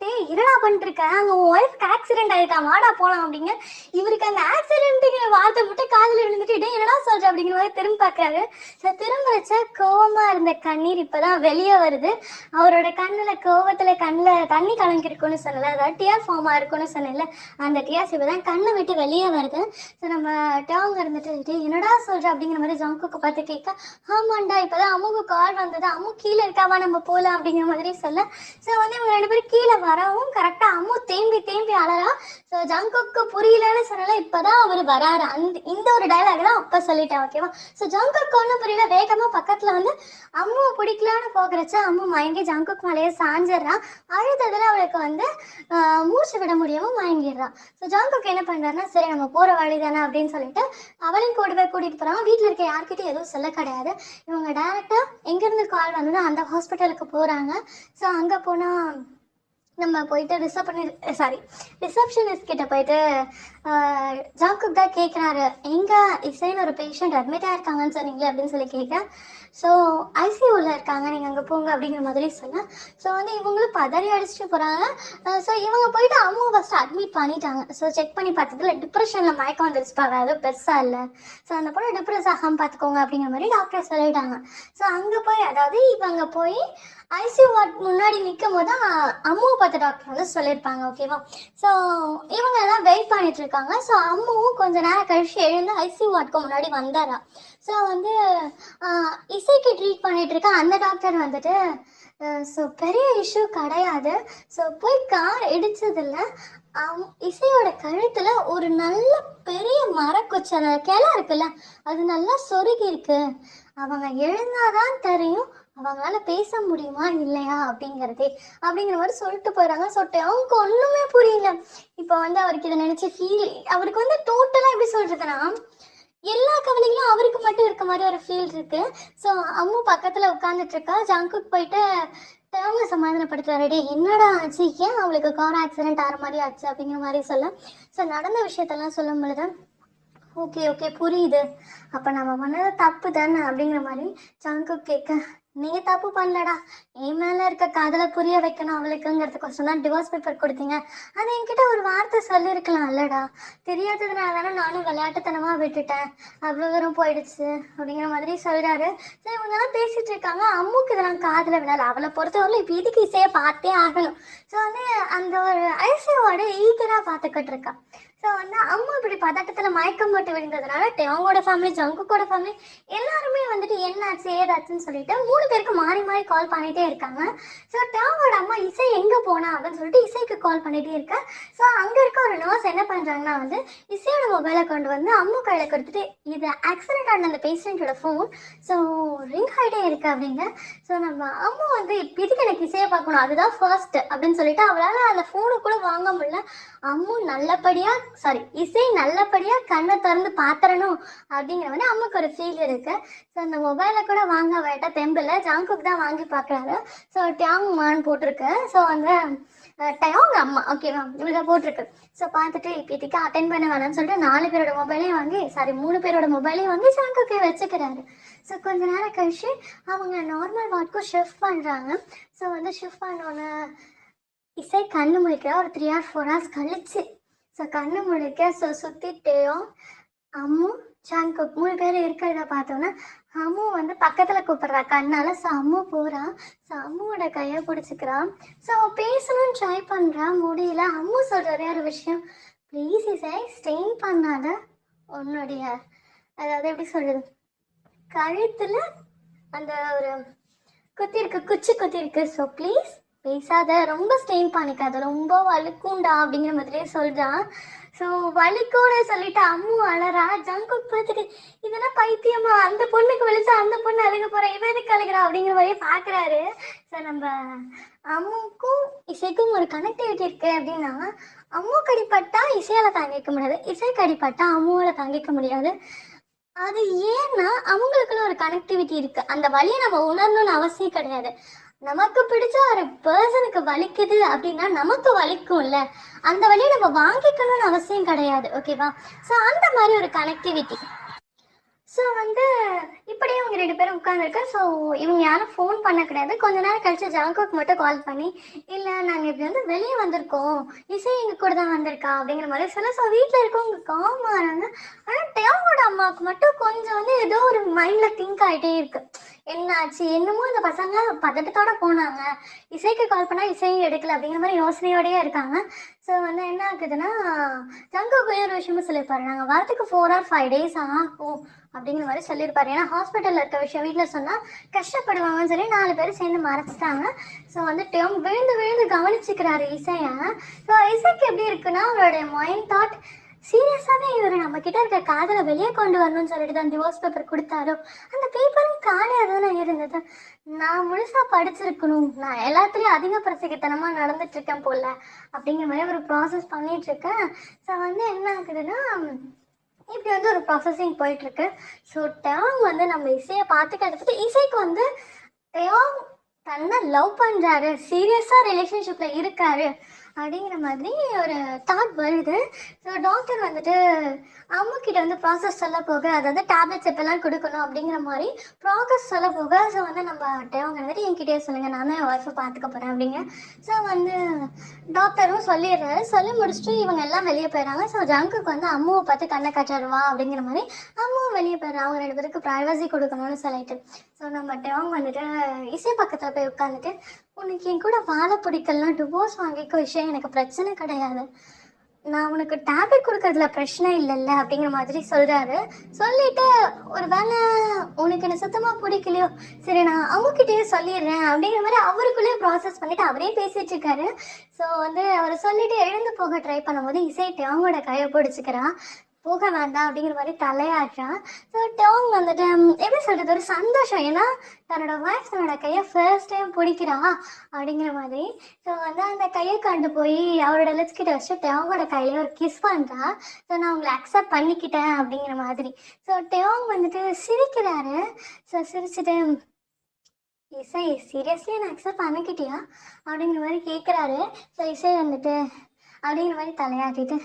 டே என்னடா பண்ணிட்டு இருக்க, அங்கே உன் ஒய்ஃப்க்கு ஆக்சிடென்ட் ஆகிட்டா, வாடா போகலாம் அப்படிங்க. இவருக்கு அந்த ஆக்சிடென்ட்டுங்கிற வார்த்தை மட்டும் காதில் விழுந்துட்டு, டே என்னடா சொல்ற அப்படிங்கிற மாதிரி திரும்ப பார்க்குறாரு. ஸோ திரும்ப வச்சா கோவமாக இருந்த கண்ணீர் இப்போ தான் வெளியே வருது. அவரோட கண்ணில் கோவத்தில் கண்ணில் தண்ணி கலங்கிருக்குன்னு சொன்னல, அதாவது டியர் ஃபார்மாக இருக்குன்னு சொன்னேன்ல, அந்த டியர்ஸ் இப்போ தான் கண்ணை விட்டு வெளியே வருது. ஸோ நம்ம டேங் இருந்துட்டு, டே என்னடா சொல்ற அப்படிங்கிற மாதிரி ஜாங்குக்கு பார்த்து கேட்க, ஆமாண்டா இப்பதான் அம்முக்கு கால் வந்தது, அம்மு கீழே இருக்காவா, நம்ம போகலாம் அப்படிங்கிற மாதிரி சொல்ல. ஸோ வந்து இவங்க 2 பேரும் கீழே வரவும் கரெக்டா அம்மு தேம்பி தேம்பி அழறா. ஸோ ஜங்குக்கு புரியலன்னு சொன்னால இப்பதான் அவர் வராரு. இந்த ஒரு டைலாக் தான் அப்ப சொல்லிட்டேன், ஓகேவா. ஸோ ஜங்குக்கு ஒன்றும் புரியல. வேகமா பக்கத்துல வந்து அம்முவை பிடிக்கலான்னு போகிறச்ச அம்மு மயங்கி ஜங்குக்கு மேலேயே சாஞ்சிடுறா. அழுததுல அவளுக்கு வந்து மூச்சு விட முடியாம மயங்கிடுறா. ஸோ ஜங்குக்கு என்ன பண்றாருன்னா, சரி நம்ம போற வழி தானே அப்படின்னு சொல்லிட்டு அவளையும் கூட்டிட்டு போறாங்க. வீட்டுல இருக்க யார்கிட்டையும் எதுவும் சொல்ல கிடையாது. இவங்க டைரக்டா எங்கிருந்து கால் வந்ததோ அந்த ஹாஸ்பிட்டலுக்கு போறாங்க. ஸோ அங்க போனா நம்ம போயிட்டு ரிசப்ஷனிஸ்ட் கிட்ட போயிட்டு ஜாங்குக் தான் கேட்குறாரு, எங்க இசைன்னு ஒரு பேஷண்ட் அட்மிட் ஆயிருக்காங்கன்னு சொன்னீங்களே அப்படின்னு சொல்லி கேட்க. ஸோ ஐசியூவில் இருக்காங்க, நீங்கள் அங்கே போங்க அப்படிங்கிற மாதிரி சொன்ன. ஸோ வந்து இவங்களும் பதறி அடிச்சுட்டு போகிறாங்க. ஸோ இவங்க போயிட்டு அம்மாவை ஃபஸ்ட்டு அட்மிட் பண்ணிட்டாங்க. ஸோ செக் பண்ணி பார்த்ததுல டிப்ரெஷனில் மயக்கம் வந்துருச்சுப்பாங்க, அது பெருசாக இல்லை. ஸோ அந்த பொண்ணு டிப்ரெஸ் ஆகாமல் பார்த்துக்கோங்க அப்படிங்கிற மாதிரி டாக்டர் சொல்லிட்டாங்க. ஸோ அங்கே போய் அதாவது இவங்க போய் ஐசியூ வார்ட் முன்னாடி நிற்கும் போது தான் அம்மாவை பார்த்த டாக்டர் வந்து சொல்லியிருப்பாங்க, ஓகேவா. ஸோ இவங்க எல்லாம் வெயிட் பண்ணிட்டு இருக்காங்க. ஸோ அம்மாவும் கொஞ்ச நேரம் கழிச்சு எழுந்து ஐசியூ வார்டுக்கு முன்னாடி வந்தாரா. ஸோ வந்து இசைக்கு ட்ரீட் பண்ணிட்டு இருக்க அந்த டாக்டர் வந்துட்டு, ஸோ பெரிய இஷ்யூ கிடையாது, ஸோ போய் கார் இடிச்சதில்ல, இசையோட கழுத்துல ஒரு நல்ல பெரிய மரக்குச்சல கிளை இருக்குல்ல, அது நல்லா சொருகி இருக்கு, அவங்க எழுந்தாதான் தெரியும் அவங்களால பேச முடியுமா இல்லையா அப்படிங்கிறதே அப்படிங்கிற மாதிரி சொல்லிட்டு போயிடறாங்க. சொல்லிட்டு அவங்களுக்கு ஒண்ணுமே புரியல. இப்போ வந்து அவருக்கு இதை நினைச்சு அவருக்கு வந்து டோட்டலா எப்படி சொல்றதுன்னா, எல்லா கவலைகளும் அவருக்கு மட்டும் இருக்க மாதிரி ஒரு ஃபீல் இருக்கு. ஸோ அம்மு பக்கத்துல உட்காந்துட்டு இருக்கா. ஜங்குக்கு போயிட்டு அவங்க சமாதானப்படுத்துறாரு, டே என்னடா ஆச்சு, ஏன் அவளுக்கு கார் ஆக்சிடென்ட் ஆகிற மாதிரி ஆச்சு அப்படிங்கிற மாதிரி சொல்ல. ஸோ நடந்த விஷயத்தெல்லாம் சொல்லும் பொழுது, ஓகே ஓகே புரியுது, அப்போ நம்ம பண்ணது தப்பு தானே அப்படிங்கிற மாதிரி ஜங்குக் கேட்க, நீ தப்பு பண்ணலடா, என் மேலே இருக்க காதலை புரிய வைக்கணும் அவளுக்குங்கிறதுக்கோசம் தான் டிவோர்ஸ் பேப்பர் கொடுத்தீங்க, அது என்கிட்ட ஒரு வார்த்தை சொல்லியிருக்கலாம் இல்லடா, தெரியாததுனால தானே நானும் விளையாட்டுத்தனமாக விட்டுட்டேன், அவ்வளோ தூரம் போயிடுச்சு அப்படிங்கிற மாதிரி சொல்கிறாரு. சரி இவங்கெல்லாம் பேசிகிட்டு இருக்காங்க. அம்முக்கு இதெல்லாம் காதில் விழால. அவளை பொறுத்தவரையிலும் இப்போ இதுக்கு இசையை பார்த்தே ஆகணும். ஸோ வந்து அந்த ஒரு ஐசியோட ஈகராக பார்த்துக்கிட்டு இருக்கா. ஸோ வந்து அம்மா இப்படி பதட்டத்தில் மயக்கம் போட்டு விழுந்ததுனால அவங்களோட ஃபேமிலி ஜங்குக்கோட ஃபேமிலி எல்லாருமே வந்துட்டு என்னாச்சு ஏதாச்சுன்னு சொல்லிட்டு 3 பேருக்கு மாறி மாறி கால் பண்ணிகிட்டே இருக்காங்க. ஸோ டேங்கோட அம்மா இசை எங்கே போனா அப்படின்னு சொல்லிட்டு இசைக்கு கால் பண்ணிகிட்டே இருக்கா. ஸோ அங்கே இருக்க ஒரு நர்ஸ் என்ன பண்ணுறாங்கன்னா வந்து இசையோட மொபைலை கொண்டு வந்து அம்மா கையில் கொடுத்துட்டு, இது ஆக்சிடென்ட் ஆன அந்த பேஷண்ட்டோட ஃபோன், ஸோ ரிங் ஆகிட்டே இருக்கு அப்படிங்க. ஸோ நம்ம அம்மா வந்து இதுக்கு எனக்கு இசையை பார்க்கணும், அதுதான் ஃபர்ஸ்ட் அப்படின்னு சொல்லிட்டு அவளால் அந்த ஃபோனை கூட வாங்க முடியல. அம்மு இசை நல்லபடியா கண்ணை திறந்து பாத்திரணும் அப்படிங்கிற வந்து அம்முக்கு ஒரு ஃபீல் இருக்கு. ஸோ அந்த மொபைலை கூட வாங்க வேட்டா தெம்பில் ஜாங்குக்கு தான் வாங்கி பார்க்குறாரு. ஸோ டியாங் மான் போட்டிருக்கு. ஸோ வந்து டயாங் அம்மா ஓகேவா இவ்வளோ போட்டிருக்கு. ஸோ பார்த்துட்டு இப்போதைக்கு அட்டென்ட் பண்ண வேணாம்னு சொல்லிட்டு 4 பேரோட மொபைலையும் வாங்கி 3 பேரோட மொபைலையும் வாங்கி ஜாங்குக்கே வச்சுக்கிறாரு. ஸோ கொஞ்ச நேரம் கழிச்சு அவங்க நார்மல் வார்டுக்கும் ஷிஃப்ட் பண்ணுறாங்க. ஸோ வந்து ஷிஃப்ட் பண்ணோன்னே இசை கண்ணு முழிக்கிற ஒரு 3 or 4 hours கழிச்சு. ஸோ கண்ணு முழிக்க. ஸோ சுற்றிட்டேயும் அம்மு ஜாங்குக் 3 பேர் இருக்கிறத பார்த்தோன்னா அம்மு வந்து பக்கத்தில் கூப்பிட்றா கண்ணால். ஸோ அம்மு போகிறா. ஸோ அம்முவோட கையை பிடிச்சிக்கிறான். ஸோ பேசணும்னு ட்ரை பண்ணுறா, முடியல. அம்மு சொல்கிற ஒரே ஒரு விஷயம், ப்ளீஸ் இசை ஸ்ட்ரெயின் பண்ணாத, உன்னுடைய அதாவது எப்படி சொல்கிறது, கழுத்தில் அந்த ஒரு குச்சி குத்திருக்கு, ஸோ ப்ளீஸ் பேசாத, ரொம்ப ஸ்ட்ரெயின் பண்ணிக்காத, ரொம்ப வலிக்குண்டா அப்படிங்கிற மாதிரியே சொல்கிறான். ஸோ வலிக்கூட சொல்லிட்டு அம்மு அழறா. ஜங்குக் பார்த்துட்டு இதெல்லாம் பைத்தியமா, அந்த பொண்ணுக்கு வலிச்சா அந்த பொண்ணு அழுக போகிற, இவன் எதுக்கு அழுகிறா அப்படிங்கிற மாதிரியே பார்க்குறாரு. ஸோ நம்ம அம்முக்கும் இசைக்கும் ஒரு கனெக்டிவிட்டி இருக்கு அப்படின்னா, அம்மு கடிப்பட்டா இசையால் தாங்கிக்க முடியாது, இசை கடிப்பட்டா அம்முவால் தாங்கிக்க முடியாது. அது ஏன்னா அவங்களுக்குள்ள ஒரு கனெக்டிவிட்டி இருக்கு. அந்த வலியை நம்ம உணரணும்னு அவசியம் கிடையாது. நமக்கு பிடிச்ச ஒரு பர்சனுக்கு வலிக்குது அப்படின்னா நமக்கு வலிக்கும்ல. அந்த வலியை நம்ம வாங்கிக்கணும்னு அவசியம் கிடையாது. ஓகேவா? ஸோ அந்த மாதிரி ஒரு கனெக்டிவிட்டி. ஸோ வந்து இப்படியே இவங்க 2 பேரும் உட்காந்துருக்கு. ஸோ இவங்க யாரும் ஃபோன் பண்ண கிடையாது. கொஞ்ச நேரம் கழிச்சு ஜாங்கோக்கு மட்டும் கால் பண்ணி, இல்லை நாங்கள் இப்படி வந்து வெளியே வந்திருக்கோம், இசை எங்கள் கூட தான் வந்திருக்கா அப்படிங்கிற மாதிரி சொல்ல. ஸோ வீட்டில் இருக்கவங்க காம் ஆகிறாங்க. ஆனால் டேவோட அம்மாவுக்கு மட்டும் கொஞ்சம் வந்து ஏதோ ஒரு மைண்டில் திங்க் ஆகிட்டே இருக்கு. என்னாச்சு, என்னமோ இந்த பசங்க பதட்டத்தோட போனாங்க, இசைக்கு கால் பண்ணால் இசையும் எடுக்கல அப்படிங்கிற மாதிரி யோசனையோடயே இருக்காங்க. ஸோ வந்து என்ன ஆகுதுன்னா, ஜங்கோக்கு ஒரு விஷயமும் சொல்லியிருப்பாரு, நாங்கள் வரத்துக்கு 4 or 5 days ஆகும் அப்படிங்கிற மாதிரி சொல்லியிருப்பாரு. ஏன்னா ஹாஸ்பிட்டலில் இருக்க விஷயம் வீட்டில் சொன்னால் கஷ்டப்படுவாங்கன்னு சொல்லி 4 பேர் சேர்ந்து மறைச்சிட்டாங்க. ஸோ வந்து டேம் விழுந்து விழுந்து கவனிச்சுக்கிறாரு இசையை. ஸோ இசைக்கு எப்படி இருக்குன்னா, அவருடைய மைண்ட் தாட் சீரியஸாகவே இவர் நம்ம கிட்ட இருக்க காதலை வெளியே கொண்டு வரணும்னு சொல்லிட்டு தான் டிவோர்ஸ் பேப்பர் கொடுத்தாரோ. அந்த பேப்பரும் காலியாக தானே இருந்தது. நான் முழுசாக படிச்சிருக்கணும், நான் எல்லாத்துலேயும் அதிக பிரசகித்தனமாக நடந்துட்டு இருக்கேன் போல அப்படிங்கிற மாதிரி ஒரு ப்ராசஸ் பண்ணிட்டு இருக்கேன். ஸோ வந்து என்ன ஆகுதுன்னா, இப்படி வந்து ஒரு ப்ராசஸிங் போயிட்டு இருக்கு. ஸோ டேங் வந்து நம்ம இசையை பார்த்துக்கிறதுக்கு, இசைக்கு வந்து டேங் தன்னை லவ் பண்றாரு, சீரியஸா ரிலேஷன்ஷிப்ல இருக்காரு அப்படிங்கிற மாதிரி ஒரு தாட் வருது. ஸோ டாக்டர் வந்துட்டு அம்மா கிட்ட வந்து ப்ராசஸ் சொல்ல போக, அதாவது டேப்லெட்ஸ் எப்பெல்லாம் கொடுக்கணும் அப்படிங்கிற மாதிரி ப்ராசஸ் சொல்ல போக, ஸோ வந்து நம்ம டேவங்க வந்துட்டு என்கிட்டயே சொல்லுங்க, நான் தான் என் ஒய்ஃபை பார்த்துக்க போறேன் அப்படிங்க. ஸோ வந்து டாக்டரும் சொல்லிடுறாரு. சொல்லி முடிச்சுட்டு இவங்க எல்லாம் வெளியே போயிடறாங்க. ஸோ ஜங்குக்கு வந்து அம்மாவை பார்த்து கண்ணை கட்டாடுவா அப்படிங்கிற மாதிரி அம்மாவும் வெளியே போயிடுறாங்க. அவங்க 2 பேருக்கு ப்ரைவசி கொடுக்கணும்னு சொல்லிட்டு. ஸோ நம்ம டேவங்க வந்துட்டு இசை பக்கத்தில் போய் உட்காந்துட்டு, உனக்கு என் கூட வாழ பிடிக்கலாம், டிவோர்ஸ் வாங்கிக்க விஷயம் எனக்கு பிரச்சனை கிடையாது, நான் உனக்கு டேப்லெட் கொடுக்கறதுல பிரச்சனை இல்லைல்ல அப்படிங்கிற மாதிரி சொல்றாரு. சொல்லிட்டு ஒரு வேளை உனக்கு என்ன சுத்தமா பிடிக்கலையோ, சரி நான் அவங்ககிட்டயே சொல்லிடுறேன் அப்படிங்கிற மாதிரி அவருக்குள்ளேயே ப்ராசஸ் பண்ணிட்டு அவரே பேசிட்டு இருக்காரு. ஸோ வந்து அவரை சொல்லிட்டு எழுந்து போக ட்ரை பண்ணும்போது இசைட்டு அவங்களோட கையை பிடிச்சிக்கிறான். போக வேண்டாம் அப்படிங்கிற மாதிரி தலையாட்டுறான். ஸோ டோங் வந்துட்டு எப்படி சொல்றது, ஒரு சந்தோஷம். ஏன்னா தன்னோட ஒய்ஃப் தன்னோட கையை ஃபர்ஸ்ட் டைம் பிடிக்கிறா அப்படிங்கிற மாதிரி. ஸோ வந்து அந்த கையை கண்டு போய் அவரோட லிப்ஸ் கிட்ட வச்சு டேவோட கையில ஒரு கிஸ் பண்றா. ஸோ நான் உங்களை அக்செப்ட் பண்ணிக்கிட்டேன் அப்படிங்கிற மாதிரி. ஸோ டேவோங் வந்துட்டு சிரிக்கிறாரு. ஸோ சிரிச்சுட்டு, இசை சீரியஸ்லி நான் அக்செப்ட் பண்ணிக்கிட்டியா அப்படிங்கிற மாதிரி கேட்குறாரு. ஸோ இசை வந்துட்டு அப்படிங்கிற மாதிரி தலையாட்டிட்டு,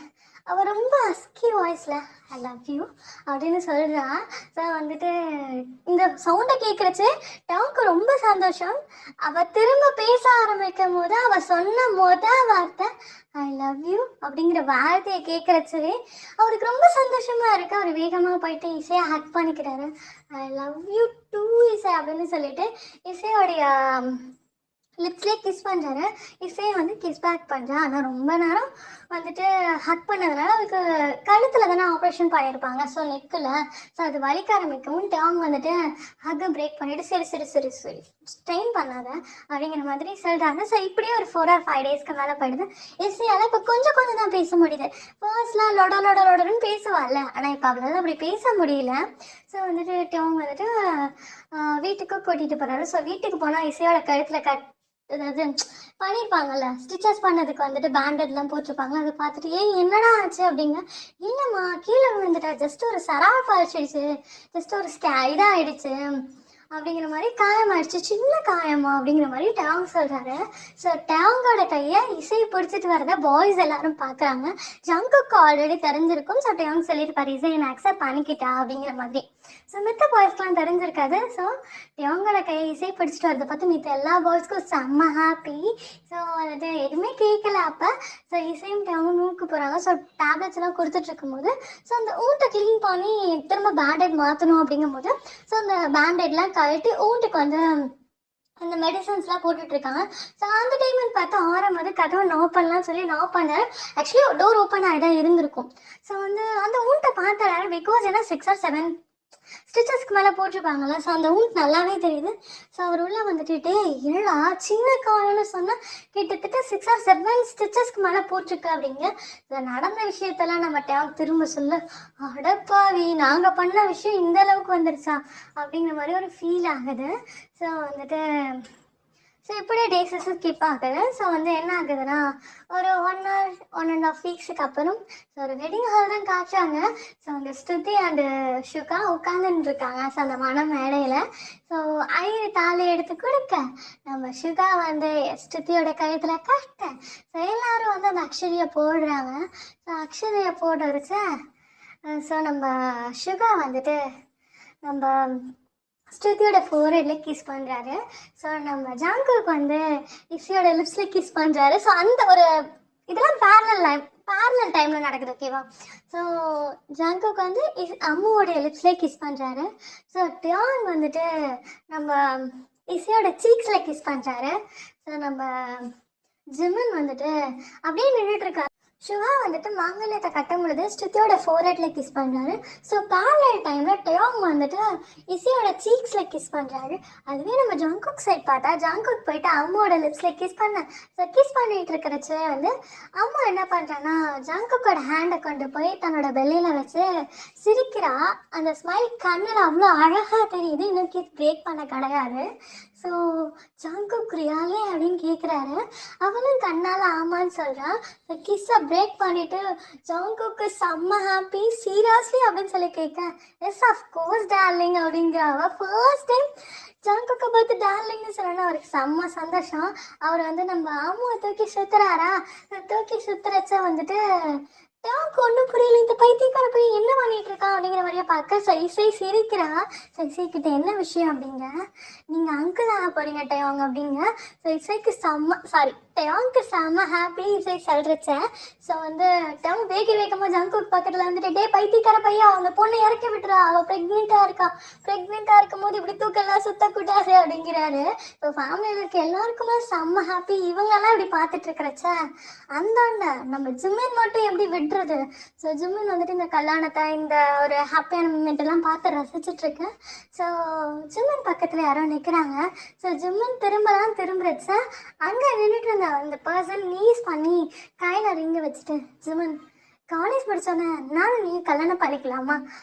அவள் ரொம்ப அஸ்கி வாய்ஸில் ஐ லவ் யூ அப்படின்னு சொல்கிறா. ஸோ வந்துட்டு இந்த சவுண்டை கேட்குறச்சு டவுக்கு ரொம்ப சந்தோஷம். அவள் திரும்ப பேச ஆரம்பிக்கும் போது அவள் சொன்ன வார்த்தை ஐ லவ் யூ அப்படிங்கிற வார்த்தையை கேட்குறச்சவே அவருக்கு ரொம்ப சந்தோஷமாக இருக்குது. அவர் வேகமாக போயிட்டு இசையை ஹக் பண்ணிக்கிறாரு. ஐ லவ் யூ டூ இசை அப்படின்னு சொல்லிட்டு இசையோடைய லிப்ஸ்லேயே கிஸ் பண்ணுறாரு. இசையை வந்து கிஸ் பேக் பண்ணுறேன். ஆனால் ரொம்ப நேரம் வந்துட்டு ஹக் பண்ணதுனால அவருக்கு கழுத்தில் தானே ஆப்ரேஷன் பண்ணியிருப்பாங்க, ஸோ நெக்கில். ஸோ அது வலிக்க ஆரம்பிக்கவும் டேங் வந்துட்டு ஹக்கை பிரேக் பண்ணிவிட்டு சரி சரி சரி சரி ஸ்ட்ரெயின் பண்ணாத அப்படிங்கிற மாதிரி சொல்கிறாங்க. ஸோ இப்படியே ஒரு 4 or 5 daysக்கு மேலே போயிடுது. இசையால் இப்போ கொஞ்சம் கொஞ்சம் தான் பேச முடியுது. ஃபர்ஸ்ட்லாம் லொடன்னு பேசுவாள்ல, ஆனால் இப்போ அவளால் அப்படி பேச முடியல. ஸோ வந்துட்டு டேங் வந்துட்டு வீட்டுக்கு கூட்டிகிட்டு போகிறாரு. ஸோ வீட்டுக்கு போனால் இசையோட கழுத்தில் அதாவது பண்ணியிருப்பாங்கல்ல, ஸ்டிச்சஸ் பண்ணதுக்கு வந்துட்டு பேண்டட்லாம் போட்டிருப்பாங்க. அதை பார்த்துட்டு ஏன் என்னடா ஆச்சு அப்படிங்க. இல்லைம்மா கீழே விழுந்துட்டா, ஜஸ்ட் ஒரு சராப்பு அடிச்சிடுச்சு, ஜஸ்ட் ஒரு இதாகிடுச்சு அப்படிங்கிற மாதிரி காயமாயிடுச்சு, சின்ன காயமா அப்படிங்கிற மாதிரி டேங் சொல்கிறாரு. ஸோ டேங்கோட கையை இசையை பிடிச்சிட்டு வரத பாய்ஸ் எல்லாரும் பார்க்குறாங்க. ஜங்குக்கு ஆல்ரெடி தெரிஞ்சிருக்கும். ஸோ டேங் சொல்லியிருப்பாரு இசையை நான் அக்செப்ட் பண்ணிக்கிட்டா அப்படிங்கிற மாதிரி. ஸோ மித்த பாய்ஸ்லாம் தெரிஞ்சிருக்காது. ஸோ டேங்கோட கையை இசை பிடிச்சிட்டு வரதை பார்த்து மித்த எல்லா பாய்ஸ்க்கும் செம்ம ஹாப்பி. ஸோ வந்துட்டு எதுவுமே கேட்கல அப்போ. ஸோ இசையும் டேங்கும் மூக்கு போகிறாங்க. ஸோ டேப்லெட்ஸ்லாம் கொடுத்துட்டு இருக்கும்போது ஸோ அந்த ஊட்டை க்ளீன் பண்ணி திரும்ப பேண்டேட் மாற்றணும் அப்படிங்கும்போது ஸோ அந்த பேண்டேட்லாம் கழட்டி ஊட்டுக்கு வந்து அந்த மெடிசன்ஸ்லாம் போட்டுட்ருக்காங்க. ஸோ அந்த டைம்னு பார்த்து ஆரம் வந்து கதவை நாக் பண்ணலாம்னு சொல்லி நாக் பண்ணார். ஆக்சுவலி டோர் ஓப்பன் ஆகி தான் இருந்திருக்கும். ஸோ வந்து அந்த ஊட்டை பார்த்தாரு. பிகாஸ் ஏன்னா 6 or 7 ஸ்டிச்சஸ்க்கு மேலே போட்டிருப்பாங்கல்ல. ஸோ அந்த ஊண்ட் நல்லாவே தெரியுது. ஸோ அவர் உள்ள வந்துட்டு என்னடா சின்ன காயம்னு சொன்னால் கிட்டத்தட்ட 6 or 7 ஸ்டிச்சஸ்க்கு மேலே போட்டிருக்கு அப்படிங்க. இதை நடந்த விஷயத்தெல்லாம் நம்ம டேங் திரும்ப சொல்ல, அடப்பாவி நாங்கள் பண்ண விஷயம் இந்த அளவுக்கு வந்துருச்சா அப்படிங்கிற மாதிரி ஒரு ஃபீல் ஆகுது. ஸோ வந்துட்டு ஸோ இப்படியே டேஸஸ் ஸ்கிப் ஆகுது. ஸோ வந்து என்ன ஆகுதுன்னா, ஒரு 1 ஹவர் 1.5 வீக்ஸுக்கு அப்புறம் ஸோ ஒரு வெட்டிங் ஹால் தான் காட்டுறாங்க. ஸோ அந்த ஸ்ருதி அண்டு ஷுகா உட்காந்துட்டு இருக்காங்க. ஸோ அந்த மன மேடையில் ஸோ ஐயரு தாலி எடுத்து கொடுக்க, நம்ம ஷுகா வந்து ஸ்ருதியோட கழுத்தில் கட்ட, ஸோ எல்லாரும் வந்து அந்த அக்ஷரியை போடுறாங்க. ஸோ அக்ஷரியை போட வச்ச ஸோ நம்ம ஷுகா வந்துட்டு நம்ம ஸ்ருதியோட ஃபோர்ஹெட்ல கிஸ் பண்ணுறாரு. ஸோ நம்ம ஜாங்குக்கு வந்து இசியோட லிப்ஸில் கிஸ் பண்ணுறாரு. ஸோ அந்த ஒரு இதெல்லாம் பேரலல் டைமில் நடக்குது. ஓகேவா? ஸோ ஜாங்குக்கு வந்து அம்முவோடைய லிப்ஸ்லேயே கிஸ் பண்ணுறாரு. ஸோ டியான் வந்துட்டு நம்ம இசியோட சீக்ஸில் கிஸ் பண்ணுறாரு. ஸோ நம்ம ஜிமின் வந்துட்டு அப்படியே நின்றுட்டு இருக்காரு. ஷுகா வந்துட்டு மாங்கல்யத்தை கட்டும் பொழுது ஸ்ருதியோட ஃபோர்ஹெட்ல கிஸ் பண்ணுறாரு. ஸோ பேரலல் டைமில் டயோங் வந்துட்டு இசியோட சீக்ஸில் கிஸ் பண்ணுறாரு. அதுவே நம்ம ஜாங்குக் சைட் பார்த்தா ஜாங்குக் போயிட்டு அம்மாவோட லிப்ஸில் கிஸ் பண்ண, ஸோ கிஸ் பண்ணிட்டு இருக்கிறச்ச வந்து அம்மா என்ன பண்ணுறான்னா ஜாங்குக்கோட ஹேண்டை கொண்டு போய் தன்னோட பெல்லியில் வச்சு சிரிக்கிறா. அந்த ஸ்மைல் கண்ணில் அவ்வளோ அழகாக தெரியுது. இன்னும் கிஸ் பிரேக் பண்ண கிடையாது. ஸோ ஜாங்குக் ரியாலே அப்படின்னு கேட்குறாரு. அவளும் கண்ணால் ஆமான்னு சொல்கிறான். ஸோ கிஸ்ஸை பிரேக் பண்ணிவிட்டு ஜாங்குக்கு செம்ம ஹாப்பி. சீரியஸ்லி அப்படின்னு சொல்லி கேட்க, எஸ் அஃப்கோர்ஸ் டார்லிங் அப்படிங்கிறவ. ஃபர்ஸ்ட் டைம் ஜாங்குக்கை பார்த்து டார்லிங்னு சொல்லணும்னா அவருக்கு செம்ம சந்தோஷம். அவர் வந்து நம்ம அம்மாவை தூக்கி சுற்றுறாரா. தூக்கி சுற்றுறச்ச வந்துட்டு டேங்க் ஒன்றும் புரியல, இந்த பைத்தியக்கார போய் என்ன பண்ணிட்டு இருக்கான் அப்படிங்கிற மாதிரியே பார்க்க இசை சிரிக்கிறா. இசை கிட்ட என்ன விஷயம் அப்படிங்க, நீங்கள் அங்கிள் ஆக போறீங்க டயோங் அப்படிங்க. ஸோ இசைக்கு டயோங்க்கு செம்ம ஹாப்பி. இசை சொல்றச்ச ஸோ வந்து டயோங் வேகமாக ஜங்குக் பக்கத்தில் வந்துட்டு, டே பைத்தியக்கார பையா அவங்க பொண்ணை இறக்கி விட்டுறா, அவள் ப்ரெக்னெண்ட்டாக இருக்கும் போது இப்படி தூக்கெல்லாம் சுத்தக்கூடாது அப்படிங்கிறாரு. ஸோ ஃபேமிலியில் இருக்க எல்லாருக்குமே செம்ம ஹாப்பி. இவங்கெல்லாம் இப்படி பார்த்துட்டு இருக்கிறச்ச அந்தாண்ட நம்ம ஜிம்மின் மட்டும் எப்படி விடுறது. ஸோ ஜிம்மின் வந்துட்டு இந்த கல்யாணத்தை இந்த ஒரு ஹாப்பியான மூமெண்ட் எல்லாம் பார்த்து ரசிச்சுட்டு இருக்கேன். ஸோ ஜிம்மின் பக்கத்தில் யாரோ நிற்கிறாங்க. ஸோ ஜிம்மின் திரும்புறச்ச அங்கே நின்றுட்டு இருந்த அந்த பர்சன் நீஸ் பண்ணி கையில் ரிங்க வச்சுட்டு, ஜிம்மின் காலேஜ் படித்தோன்னே நானும் நீ கல்யாணம் பண்ணிக்கலாமா?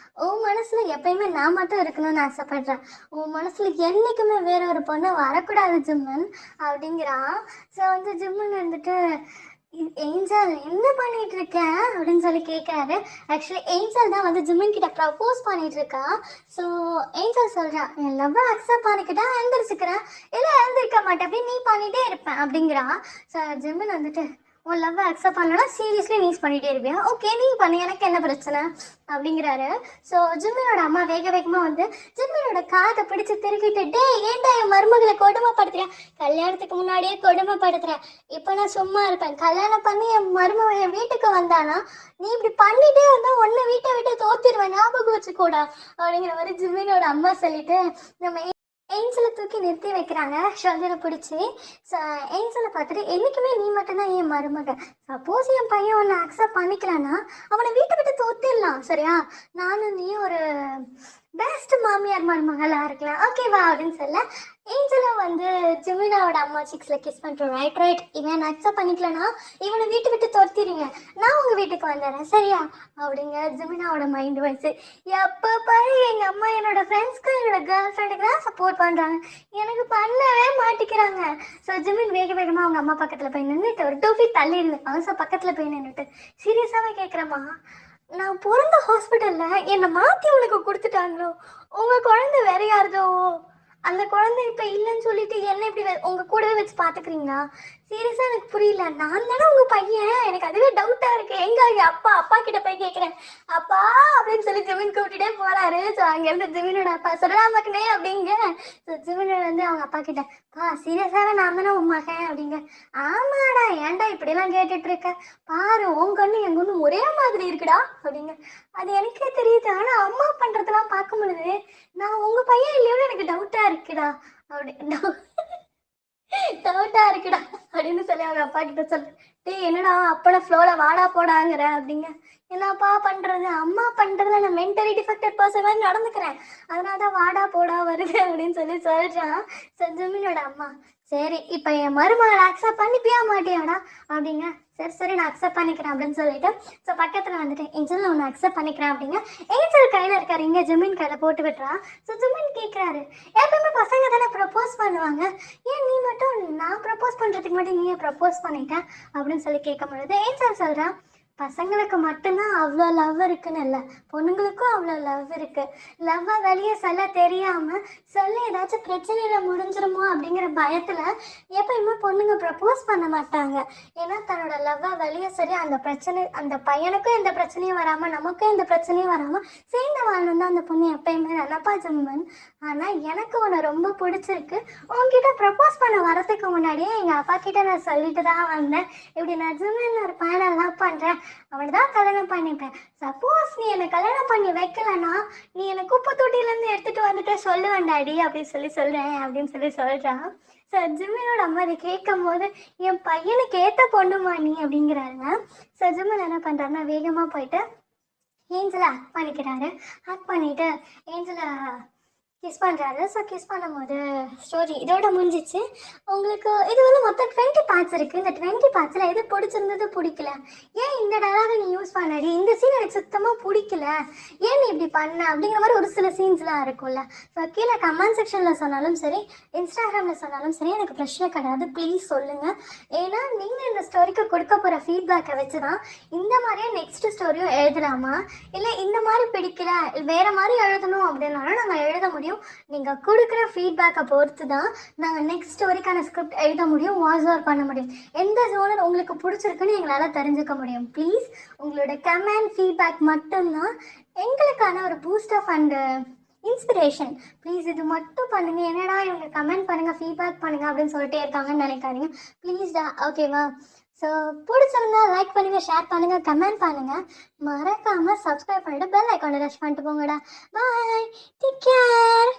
உன் மனசில் எப்பயுமே நான் மட்டும் இருக்கணும்னு ஆசைப்படுறேன். உன் மனசில் என்றைக்குமே வேற ஒரு பொண்ணு வரக்கூடாது ஜிம்மன் அப்படிங்கிறான். ஸோ வந்து ஜிம்மன் வந்துட்டு, ஏஞ்சல் என்ன பண்ணிட்டு இருக்க அப்படின்னு சொல்லி கேட்காரு. ஆக்சுவலி ஏஞ்சல் தான் வந்து ஜிம்மன் கிட்ட ப்ரப்போஸ் பண்ணிட்டு இருக்கா. ஸோ ஏஞ்சல் சொல்றா, என் லவ் அக்செப்ட் பண்ணிக்கிட்டா எழுந்திரிச்சுக்கிறேன், இல்லை எழுந்திருக்க மாட்டேன், அப்படி நீ பண்ணிட்டே இருப்பேன் அப்படிங்கிறா. ஸோ ஜிம்மன் வந்துட்டு, உன் லவ் அக்செப்ட் பண்ணலன்னா சீரியஸ்லி நீஸ் பண்ணிகிட்டே இருப்பியா? ஓகே நீ பண்ணி, எனக்கு என்ன பிரச்சனை அப்படிங்கிறாரு. ஸோ ஜிம்மினோட அம்மா வேகமாக வந்து ஜிம்மினோட காதை பிடிச்சி திருக்கிட்டு, டே ஏன்டா என் மருமகளை கொடுமைப்படுத்துறேன், கல்யாணத்துக்கு முன்னாடியே கொடுமைப்படுத்துறேன், இப்போ நான் சும்மா இருப்பேன், கல்யாணம் பண்ணி என் மருமக என் வீட்டுக்கு வந்தானா நீ இப்படி பண்ணிட்டே வந்தா ஒன்றை வீட்டை விட்டு தோத்திடுவேன், ஞாபகம் வச்சுக்கூடா அப்படிங்கிற மாதிரி ஜிம்மினோட அம்மா சொல்லிட்டு நம்ம ஏஞ்சலை தூக்கி நிறுத்தி வைக்கிறாங்க ஷோல்டரை பிடிச்சி. ஸோ ஏஞ்சலை பார்த்துட்டு, என்றைக்குமே நீ மட்டும்தான் என் மருமக, சப்போஸ் என் பையன் ஒன்று அக்செப்ட் பண்ணிக்கலான்னா அவனை வீட்டை விட்டு தோத்திடலாம், சரியா? நானும் நீ ஒரு பெஸ்ட் மாமியார் மருமகளாக இருக்கலாம், ஓகேவா அப்படின்னு சொல்ல ஏஞ்சலும் வந்து ஜிமினாவோட அம்மா சிக்ஸில் கிஸ் பண்ணுறோம். ரைட் இவன் அக்செப்ட் பண்ணிக்கலன்னா இவனை வீட்டை விட்டு துரத்திடுங்க, நான் உங்கள் வீட்டுக்கு வந்துடுறேன், சரியா அப்படிங்க ஜிமினாவோட மைண்ட் வாய்ஸ். எப்போ பாரு எங்கள் அம்மா என்னோட ஃப்ரெண்ட்ஸ்க்கு என்னோட கேர்ள் ஃப்ரெண்டுக்கு தான் சப்போர்ட் பண்ணுறாங்க, எனக்கு பண்ணவே மாட்டிக்கிறாங்க. ஸோ ஜிமின் வேகமாக அவங்க அம்மா பக்கத்தில் போய் நின்றுட்டு ஒரு 2 feet தள்ளி இருந்தேன். ஸோ பக்கத்தில் போய் நின்றுட்டு சீரியஸாகவே கேட்குறேம்மா, நான் பிறந்த ஹாஸ்பிட்டலில் என்னை மாற்றி உனக்கு கொடுத்துட்டாங்களோ, உங்கள் குழந்தை வேற யாருதோ, அந்த குழந்தை இப்போ இல்லைன்னு சொல்லிட்டு என்ன இப்படி உங்கள் கூடவே வச்சு பார்த்துக்கிறீங்களா? சீரியஸாக எனக்கு புரியல, நான் தானே உங்கள் பையன், எனக்கு அதுவே டவுட்டாக இருக்குது. எங்கே அப்பா கிட்ட போய் கேட்குறேன், அப்பா அப்படின்னு சொல்லி ஜிமின் கூப்பிட்டுட்டே போகிறாரு. ஸோ அங்கேருந்து ஜிமினோட அப்பா சொல்லலாம் மக்கனே அப்படிங்க. ஸோ ஜிமினோட வந்து அவங்க அப்பா கிட்ட, சீரியஸாகவே நான் தானே உன் மகன் அப்படிங்க. ஆமாடா ஏன்டா இப்படிலாம் கேட்டுட்டு இருக்க, பாரு உன் கண்ணு என் கண்ணு ஒரே மாதிரி இருக்குடா அப்படிங்க. அது எனக்கே தெரியுது, ஆனால் அம்மா பண்ணுறதெல்லாம் பார்க்கும் பொழுது நான் உங்கள் பையன் இல்லையோன்னு எனக்கு டவுட்டாக இருக்குடா அப்படி டவுட்டாக இருக்குடா அப்படின்னு சொல்லி அவங்க அப்பா கிட்ட சொல்லு. டேய் என்னடா அப்பட ஃப்ளோல வாடா போடாங்கிற அப்படிங்க. என்னப்பா பண்றது, அம்மா பண்றதுல நான் மென்டலி டிஃபெக்டட் பர்சன் மாதிரி நடந்துக்கிறேன், அதனால தான் வாடா போடா வருது அப்படின்னு சொல்லி சொல்றான். ஜிமினோட அம்மா. சரி இப்ப என் மருமகளை அக்செப்ட் பண்ணிப்பியா மாட்டியாடா அப்படிங்க. சரி சரி நான் அக்செப்ட் பண்ணிக்கிறேன் அப்படின்னு சொல்லிட்டு ஸோ பக்கத்துல வந்துட்டு ஏஞ்சல் நான் உன்னை அக்செப்ட் பண்ணிக்கிறேன் அப்படிங்க. ஏஞ்சல் கையில இருக்காரு இங்க ஜிமின் கையில போட்டு விட்டுறா. ஸோ ஜிமின் கேட்கிறாரு, எப்பவுமே பசங்க தானே ப்ரப்போஸ் பண்ணுவாங்க, ஏன் நீ மட்டும் நான் ப்ரப்போஸ் பண்றதுக்கு மட்டும் நீயே ப்ரப்போஸ் பண்ணிட்ட அப்படின்னு சொல்லி கேட்கும் பொழுது ஏஞ்சல் சொல்றான், பசங்களுக்கு மட்டும்தான் அவ்வளோ லவ் இருக்குன்னு இல்லை, பொண்ணுங்களுக்கும் அவ்வளோ லவ் இருக்கு. லவ்வை வெளியே சொல்ல தெரியாம சொல்லி ஏதாச்சும் பிரச்சனையில முடிஞ்சிருமோ அப்படிங்கிற பயத்துல எப்பயுமே பொண்ணுங்க ப்ரப்போஸ் பண்ண மாட்டாங்க. ஏன்னா தன்னோட லவ்வை வெளியே சொல்லி அந்த பிரச்சனை அந்த பையனுக்கும் எந்த பிரச்சனையும் வராம நமக்கும் எந்த பிரச்சனையும் வராம சேர்ந்து வாழணும் தான் அந்த பொண்ணு எப்பயுமே நினைப்பா ஜென்மன். ஆனா எனக்கு உன்னை ரொம்ப பிடிச்சிருக்கு, உன்கிட்ட ப்ரப்போஸ் பண்ண வரதுக்கு முன்னாடியே எங்க அப்பா கிட்ட நான் சொல்லிட்டு தான் வந்தேன், இப்படி நான் ஜென்மன் ஒரு பையனை லவ் பண்றேன், அவனை தான் கல்யாணம் பண்ணிப்பேன். சப்போஸ் நீ என்னை கல்யாணம் பண்ணி வைக்கலன்னா நீ என்னை குப்பை தொட்டிலேருந்து எடுத்துட்டு வந்துட்டு சொல்லுவேன் டாடி அப்படின்னு சொல்லி சொல்றேன் அப்படின்னு சொல்லி சொல்றான். ஸோ ஜிம்மினோட அம்மா அதை கேட்கும் போது என் பையனுக்கு ஏற்ற பொண்ணுமா நீ அப்படிங்கிறாருங்க. ஸோ ஜிம்மின் என்ன பண்ணுறாருன்னா வேகமாக போயிட்டு ஏஞ்சலை ஹக் பண்ணிக்கிறாரு. ஹக் பண்ணிட்டு ஏஞ்சலை கிஸ் பண்ணுறாரு. ஸோ கிஸ் பண்ணும்போது ஸ்டோரி இதோட முடிஞ்சிச்சு. உங்களுக்கு இது வந்து மொத்தம் 20 பார்ட்ஸ் இருக்குது. இந்த 20 பார்ட்ஸில் எது பிடிச்சிருந்தது பிடிக்கல, ஏன் இந்த டயலாக நீ யூஸ் பண்ணடி, இந்த சீன் எனக்கு சுத்தமாக பிடிக்கல, ஏன் நீ இப்படி பண்ண அப்படிங்கிற மாதிரி ஒரு சில சீன்ஸ்லாம் இருக்கும்ல. ஸோ கீழே கமெண்ட் செக்ஷனில் சொன்னாலும் சரி இன்ஸ்டாகிராமில் சொன்னாலும் சரி எனக்கு பிரச்சனை கிடையாது, ப்ளீஸ் சொல்லுங்கள். ஏன்னா நீங்கள் இந்த ஸ்டோரிக்கு கொடுக்க போகிற ஃபீட்பேக்கை வச்சு தான் இந்த மாதிரியே நெக்ஸ்ட் ஸ்டோரியும் எழுதலாமா இல்லை இந்த மாதிரி பிடிக்கல வேறு மாதிரி எழுதணும் அப்படின்னாலும் நாங்கள் எழுத முடியும். நீங்கள் கொடுக்குற ஃபீட்பேக்கை பொறுத்து தான் நாங்கள் நெக்ஸ்ட் ஸ்டோரிக்கான ஸ்கிரிப்ட் எழுத முடியும், வாய்ஸ் ஓவர் பண்ண முடியும். எந்த ஜோனர் உங்களுக்கு பிடிச்சிருக்குன்னு எங்களால் தெரிஞ்சுக்க முடியும். ப்ளீஸ் உங்களோட கமெண்ட் ஃபீட்பேக் மட்டும்தான் எங்களுக்கான ஒரு boost of and inspiration. Please இது மட்டும் பண்ணுங்க. என்னடா இவங்க கமெண்ட் பண்ணுங்க ஃபீட்பேக் பண்ணுங்க அப்படின்னு சொல்லிட்டே இருக்காங்கன்னு நினைக்காதீங்க ப்ளீஸ்டா, ஓகேவா? ஸோ பிடிச்சிருந்தா லைக் பண்ணுங்க, ஷேர் பண்ணுங்க, கமெண்ட் பண்ணுங்க, மறக்காம சப்ஸ்கிரைப் பண்ணிட்டு பெல் ஐக்கானை டச் பண்ணிட்டு போங்கடா. பாய், டேக் கேர்.